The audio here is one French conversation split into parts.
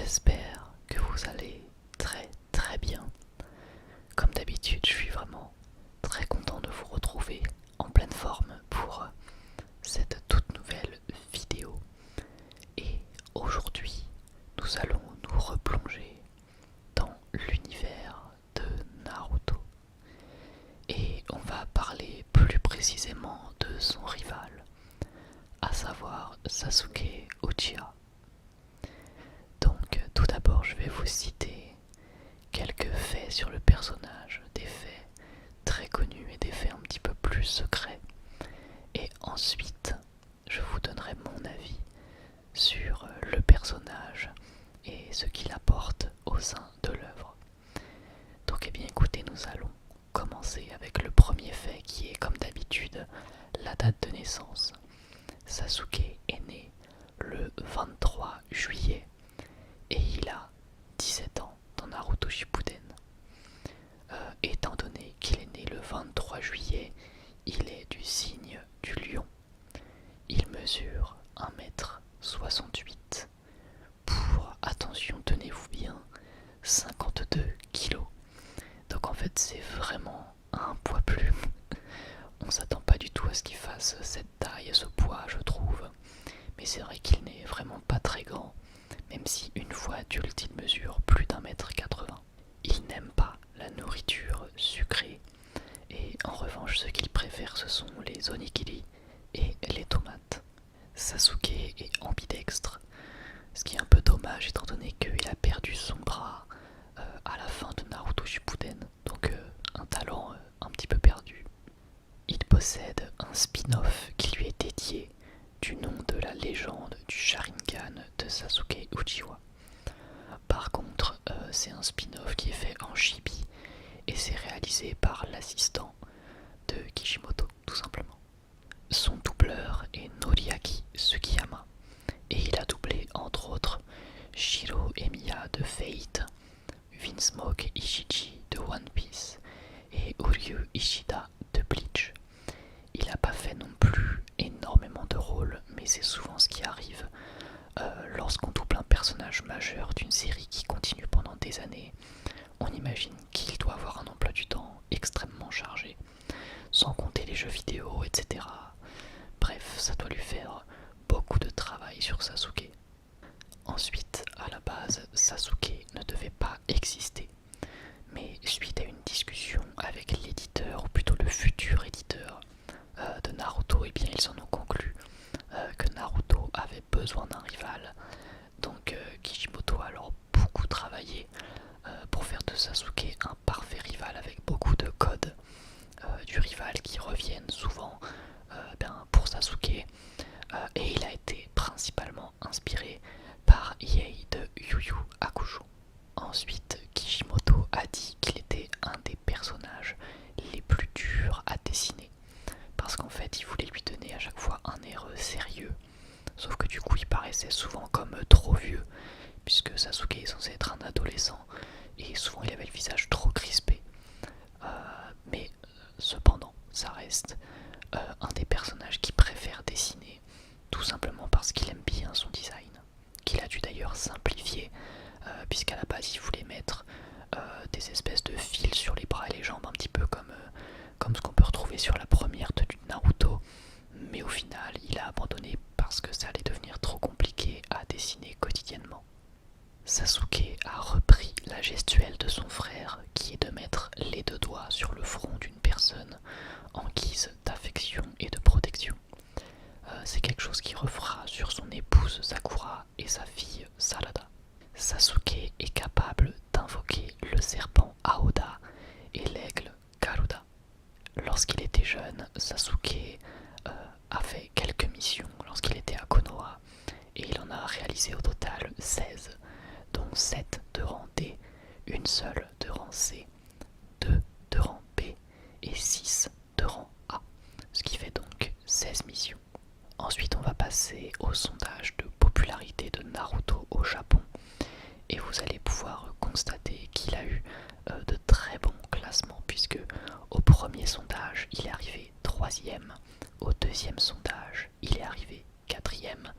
j'espère que vous allez très très bien. Comme d'habitude, je suis vraiment très content de vous retrouver en pleine forme pour cette toute nouvelle vidéo. Et aujourd'hui, nous allons nous replonger dans l'univers de Naruto. Et on va parler plus précisément de son rival, à savoir Sasuke Uchiha. Donc tout d'abord je vais vous citer quelques faits sur le personnage, des faits très connus et des faits un petit peu plus secrets. Et ensuite je vous donnerai mon avis sur le personnage et ce qu'il apporte au sein de l'œuvre. Donc eh bien écoutez, nous allons commencer avec le premier fait qui est comme d'habitude la date de naissance. Sasuke est né le 23 juillet et il a 17 ans dans Naruto Shippuden. Étant donné qu'il est né le 23 juillet, il est du signe du lion. Il mesure 1,68 m pour, attention, tenez-vous bien, 52 kg. Donc en fait c'est vraiment un poids plume. On s'attend pas du tout à ce qu'il fasse cette taille, ce poids je trouve. Mais c'est vrai qu'il n'est vraiment pas très grand, même si une fois adulte il mesure plus d'1,80 m. Il n'aime pas la nourriture sucrée, et en revanche ce qu'il préfère ce sont les onigiri et les tomates. Sasuke est ambidextre, ce qui est un peu dommage étant donné qu'il a perdu son bras à la fin de Naruto Shippuden, donc un talent un petit peu perdu. Il possède un spin-off qui lui est dédié du nom de la légende du Sharingan de Sasuke Uchiha. Par contre, c'est un spin-off qui est fait en chibi et c'est réalisé par l'assistant de Kishimoto, tout simplement. Son doubleur est Noriaki Sugiyama et il a doublé entre autres Shiro Emiya de Fate, Vinsmoke Ishiji de One Piece et Uryu Ishida de Bleach. Il n'a pas fait non plus énormément de rôles, mais c'est souvent ce qui arrive lorsqu'on double un personnage majeur d'une série qui continue pendant des années. On imagine qu'il doit avoir un emploi du temps extrêmement chargé, sans compter les jeux vidéo, etc. Bref, ça doit lui faire beaucoup de travail sur Sasuke. Ensuite, à la base, Sasuke ne devait pas exister. Mais suite à une discussion avec l'éditeur, ou plutôt le futur éditeur de Naruto, eh bien ils en ont conclu que Naruto avait besoin d'un rival. Donc Kishimoto a alors beaucoup travaillé pour faire de Sasuke un parfait rival avec beaucoup de codes du rival qui reviennent souvent pour Sasuke. Et il a été principalement inspiré par Ieii de Yu Yu Hakusho. Ensuite, Kishimoto a dit qu'il était un des personnages les plus durs à dessiner, parce qu'en fait il voulait lui donner à chaque fois un air sérieux, sauf que du coup il paraissait souvent comme trop vieux, puisque Sasuke est censé être un adolescent, et souvent il avait le visage trop crispé. Mais cependant, ça reste un des personnages qu'il préfère dessiner, tout simplement parce qu'il aime bien son design, qu'il a dû d'ailleurs simplifier, puisqu'à la base il voulait mettre des espèces de fils sur les bras et les jambes, un petit peu comme ce qu'on peut retrouver sur la première tenue de Naruto, mais au final il a abandonné parce que ça allait devenir trop compliqué à dessiner quotidiennement. Sasuke a repris la gestuelle de son frère qui est de mettre les deux doigts sur le front d'une personne en guise d'affection et de protection. C'est quelque chose qu'il refera sur son épouse Sakura et sa fille Sarada. Sasuke est capable d'invoquer le serpent Aoda et l'aigle Garuda. Lorsqu'il était jeune, Sasuke a fait quelques missions lorsqu'il était à Konoha et il en a réalisé au total 16, dont 7 de rang D, une seule de rang C, 2 de rang B et 6 de rang A, ce qui fait donc 16 missions. Ensuite on va passer au sondage de popularité de Naruto au Japon et vous allez pouvoir constater qu'il a eu de très bons classements, puisque au premier sondage il est arrivé 3ème, au deuxième sondage il est arrivé 4ème,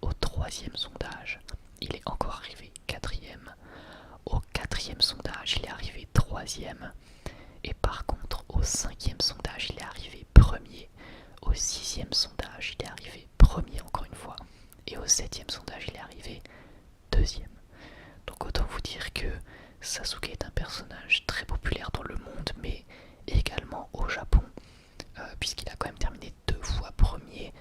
au troisième sondage il est encore arrivé 4ème troisième. Et par contre, au cinquième sondage, il est arrivé premier. Au sixième sondage, il est arrivé premier encore une fois. Et au septième sondage, il est arrivé deuxième. Donc autant vous dire que Sasuke est un personnage très populaire dans le monde, mais également au Japon, puisqu'il a quand même terminé 2 fois premier,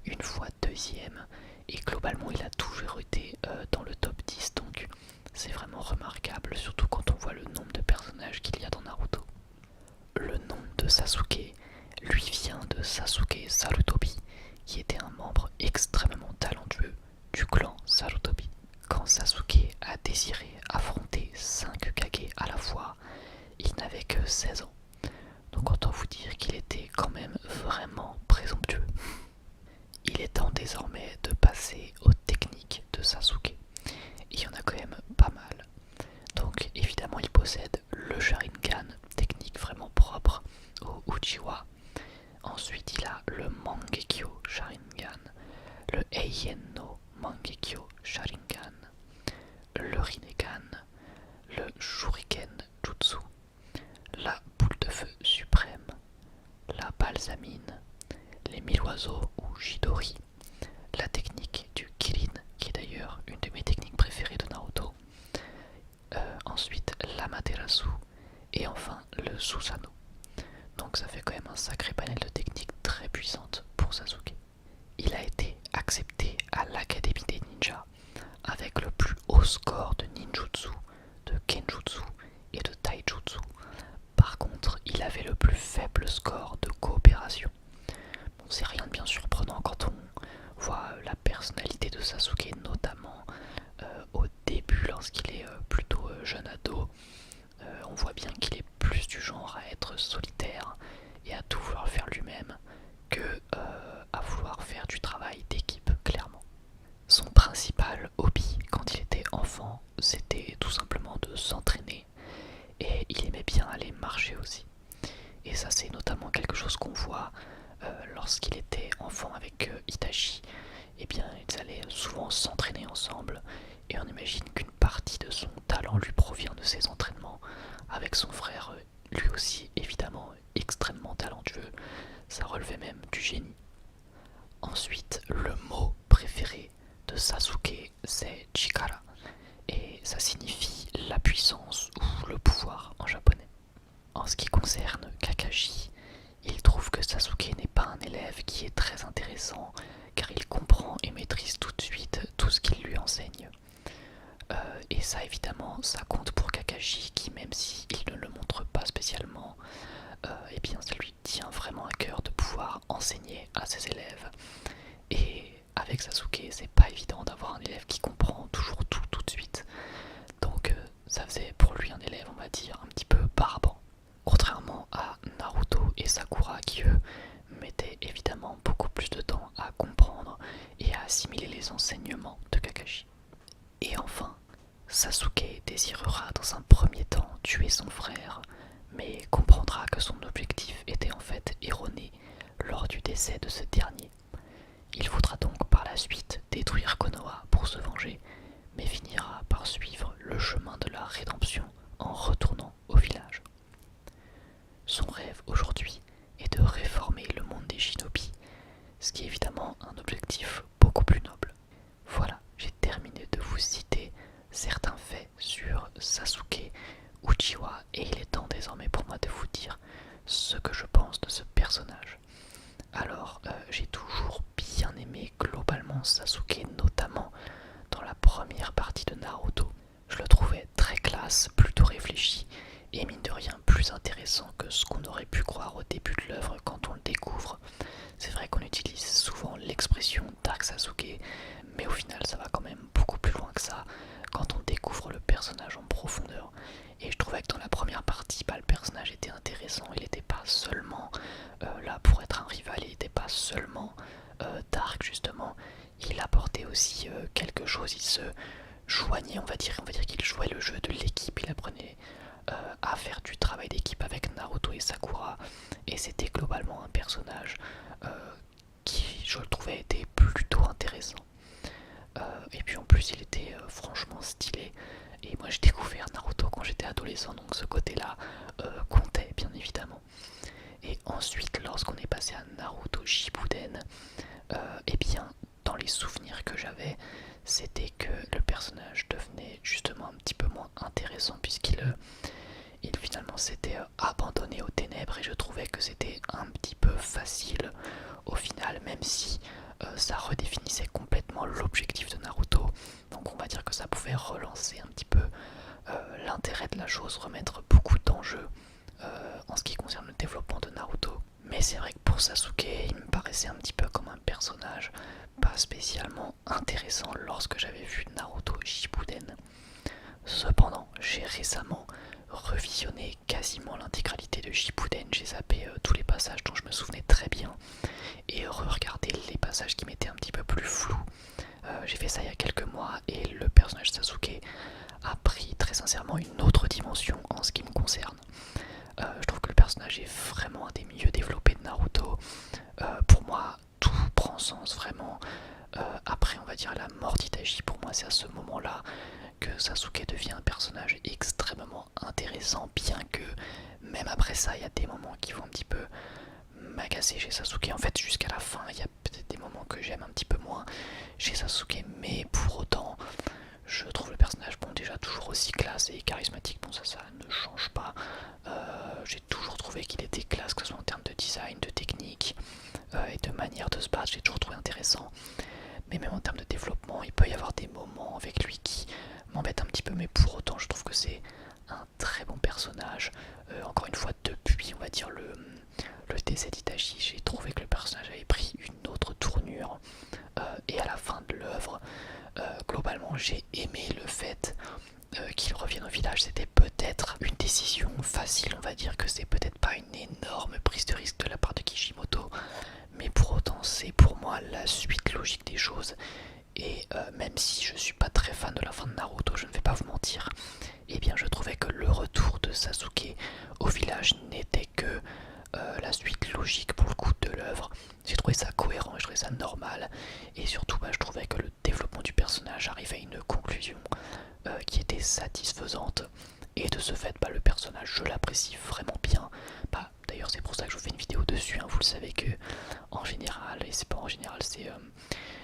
une fois deuxième, et globalement il a toujours été dans le top 10, donc c'est vraiment remarquable, surtout quand on voit le nombre de personnages qu'il y a dans Naruto. Le nom de Sasuke lui vient de Sasuke Sarutobi, qui était un membre extrêmement talentueux du clan Sarutobi. Quand Sasuke a désiré affronter 5 Kage à la fois, il n'avait que 16 ans. Donc autant vous dire qu'il était quand même vraiment présomptueux. Il est temps désormais de passer aux techniques de Sasuke. Il y en a quand même pas mal. Donc évidemment il possède le Sharingan, technique vraiment propre au Uchiwa. Ensuite il a le Mangekyo Sharingan, le Eien no Mangekyo Sharingan, le Rinnegan, le Shuriken Jutsu, la boule de feu suprême, la balsamine, les 1000 oiseaux ou Chidori, la technique du Kirin, qui est d'ailleurs une de mes techniques préférées de Naruto, ensuite l'Amaterasu, et enfin le Susanoo. Donc ça fait quand même un sacré panel de techniques très puissantes pour Sasuke. Il a été accepté à l'Académie des ninjas avec le plus haut score de ninjutsu, de kenjutsu et de taijutsu. Par contre, il avait le plus faible score de coopération. Bon, c'est rien de bien surprenant quand on voit la personnalité de Sasuke, notamment au début lorsqu'il est plutôt jeune ado. On voit bien qu'il est plus du genre à être solitaire et à tout vouloir faire lui-même que à vouloir faire du travail d'équipe, clairement. Son principal hobby quand il était enfant, c'était tout simplement de s'entraîner, et il aimait bien aller marcher aussi. Et ça, c'est notamment quelque chose qu'on voit lorsqu'il était enfant avec Itachi. Eh bien, ils allaient souvent s'entraîner ensemble, et on imagine qu'une partie de son talent lui provient de ses entraînements avec son frère, lui aussi évidemment extrêmement talentueux. Ça relevait même du génie. Ensuite, le mot préféré de Sasuke, c'est Chikara, et ça signifie la puissance ou le pouvoir en japonais. En ce qui concerne Kakashi, il trouve que Sasuke n'est pas un élève qui est très intéressant, car il comprend et maîtrise tout de suite tout ce qu'il lui enseigne. Et ça évidemment, ça compte pour Kakashi, qui même s'il ne le montre pas spécialement, eh bien ça lui tient vraiment à cœur de pouvoir enseigner à ses élèves. Et avec Sasuke, c'est pas évident d'avoir un élève qui comprend toujours tout de suite. Donc ça faisait pour lui un élève, on va dire, un petit peu barbant. Contrairement à Naruto et Sakura qui eux mettaient évidemment beaucoup plus de temps à comprendre et à assimiler les enseignements de Kakashi. Et enfin, Sasuke désirera dans un premier temps tuer son frère, mais comprendra que son objectif était en fait erroné lors du décès de ce dernier. Il voudra donc par la suite détruire Konoha pour se venger, mais finira par suivre le chemin de la rédemption en retournant au village. Son rêve aujourd'hui est de réformer le monde des shinobi, ce qui est évidemment un objectif beaucoup plus noble. Voilà, j'ai terminé de vous citer certains faits sur Sasuke Uchiwa, et il est temps désormais pour moi de vous dire ce que je pense de ce personnage. Alors, j'ai toujours bien aimé globalement Sasuke, notamment dans la première partie de Naruto. Je le trouvais très classe, plutôt réfléchi, et mine de rien plus intéressant que ce qu'on aurait pu croire au début de l'œuvre quand on le découvre. C'est vrai qu'on utilise souvent l'expression Dark Sasuke, mais au final ça va quand même beaucoup plus loin que ça quand on découvre le personnage en profondeur. Et je trouvais que dans la première partie, le personnage était intéressant, il n'était pas seulement là pour être un rival, il n'était pas seulement dark justement, il apportait aussi quelque chose, il se joignait, on va dire qu'il jouait le jeu de l'équipe, il apprenait à faire du travail d'équipe avec Naruto et Sakura, et c'était globalement un personnage qui, je le trouvais, était plutôt intéressant. Et puis en plus il était franchement stylé, et moi j'ai découvert Naruto quand j'étais ado, adolescent, donc ce côté-là comptait bien évidemment. Et ensuite, lorsqu'on est passé à Naruto Shippuden, eh bien, dans les souvenirs que j'avais, c'était que le personnage devenait justement un petit peu moins intéressant puisqu'il finalement s'était abandonné aux ténèbres et je trouvais que c'était un petit peu facile au final, même si ça redéfinissait complètement l'objectif de Naruto. Donc on va dire que ça pouvait relancer un petit peu l'intérêt de la chose, remettre beaucoup d'enjeux en ce qui concerne le développement de Naruto. Mais c'est vrai que pour Sasuke, il me paraissait un petit peu comme un personnage pas spécialement intéressant lorsque j'avais vu Naruto Shippuden. Cependant, j'ai récemment revisionné quasiment l'intégralité de Shippuden, j'ai zappé tous les passages dont je me souvenais très bien et re-regardé les passages qui m'étaient un petit peu plus flous. J'ai fait ça il y a quelques mois et le personnage Sasuke a pris très sincèrement une autre dimension en ce qui me concerne. Je trouve que le personnage est vraiment un des mieux développés de Naruto. Pour moi, tout prend sens vraiment. Après, on va dire la mort d'Itachi, pour moi, c'est à ce moment-là que Sasuke devient un personnage extrêmement intéressant, bien que même après ça, il y a des moments qui vont un petit peu m'agacer chez Sasuke. En fait, jusqu'à la fin, il y a peut-être des moments que j'aime un petit peu moins chez Sasuke, mais pour autant, je trouve le personnage, bon, déjà toujours aussi classe et charismatique. Bon, ça ne change pas. J'ai toujours trouvé qu'il était classe, que ce soit en termes de design, de technique et de manière de se battre, j'ai toujours trouvé intéressant. Mais même en termes de développement, il peut y avoir des moments avec lui qui m'embêtent un petit peu, mais pour autant, je trouve que c'est un très bon personnage. Encore une fois, depuis, on va dire, le décès d'Itachi, j'ai trouvé que le personnage avait pris une autre tournure. Et à la fin de l'œuvre, globalement, j'ai aimé le fait qu'il revienne au village. C'était peut-être une décision facile, on va dire que c'est peut-être pas une énorme prise de risque de la part de Kishimoto, mais pour autant c'est pour moi la suite logique des choses. Et même si je suis pas très fan de la fin de Naruto, je ne vais pas vous mentir, eh bien je trouvais que le retour de Sasuke au village n'était que la suite logique pour le coup de l'œuvre. J'ai trouvé ça cohérent, je trouvais ça normal, et surtout je trouvais que le développement du personnage arrivait à une conclusion qui était satisfaisante, et de ce fait le personnage je l'apprécie vraiment bien. D'ailleurs c'est pour ça que je vous fais une vidéo dessus, hein. Vous le savez que en général, et c'est pas en général, c'est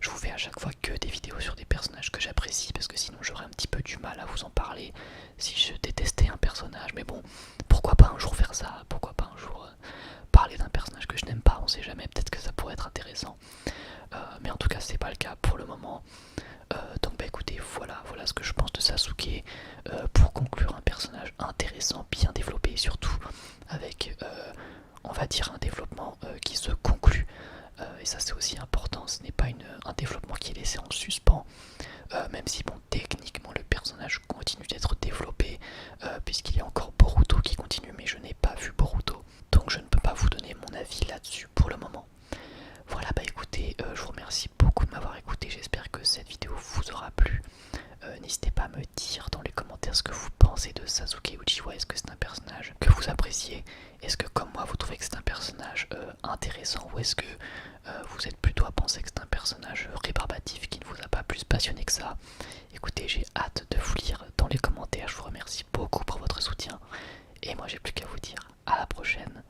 je vous fais à chaque fois que des vidéos sur des personnages que j'apprécie, parce que sinon j'aurais un petit peu du mal à vous en parler si je détestais un personnage. Mais bon, pourquoi pas un jour faire ça, pourquoi pas un jour parler d'un personnage que je n'aime pas, on sait jamais, peut-être que ça pourrait être intéressant. Mais en tout cas c'est pas le cas pour le moment. Donc écoutez, voilà ce que je pense de Sasuke. Pour conclure, un personnage intéressant, bien développé, et surtout avec on va dire un développement qui se conclut. Et ça c'est aussi important, ce n'est pas un développement qui est laissé en suspens, même si bon, techniquement le personnage continue d'être développé, puisqu'il y a encore Boruto qui continue, mais je n'ai pas vu Boruto, donc je ne peux pas vous donner mon avis là-dessus pour le moment. Voilà, écoutez, je vous remercie beaucoup de m'avoir écouté, j'espère que cette vidéo vous aura plu. N'hésitez pas à me dire dans les commentaires ce que vous pensez de Sasuke Uchiwa. Est-ce que c'est un personnage que vous appréciez? Est-ce que comme moi vous trouvez que c'est un personnage intéressant, ou est-ce que vous êtes plutôt à penser que c'est un personnage rébarbatif qui ne vous a pas plus passionné que ça? Écoutez, j'ai hâte de vous lire dans les commentaires, je vous remercie beaucoup pour votre soutien, et moi j'ai plus qu'à vous dire à la prochaine.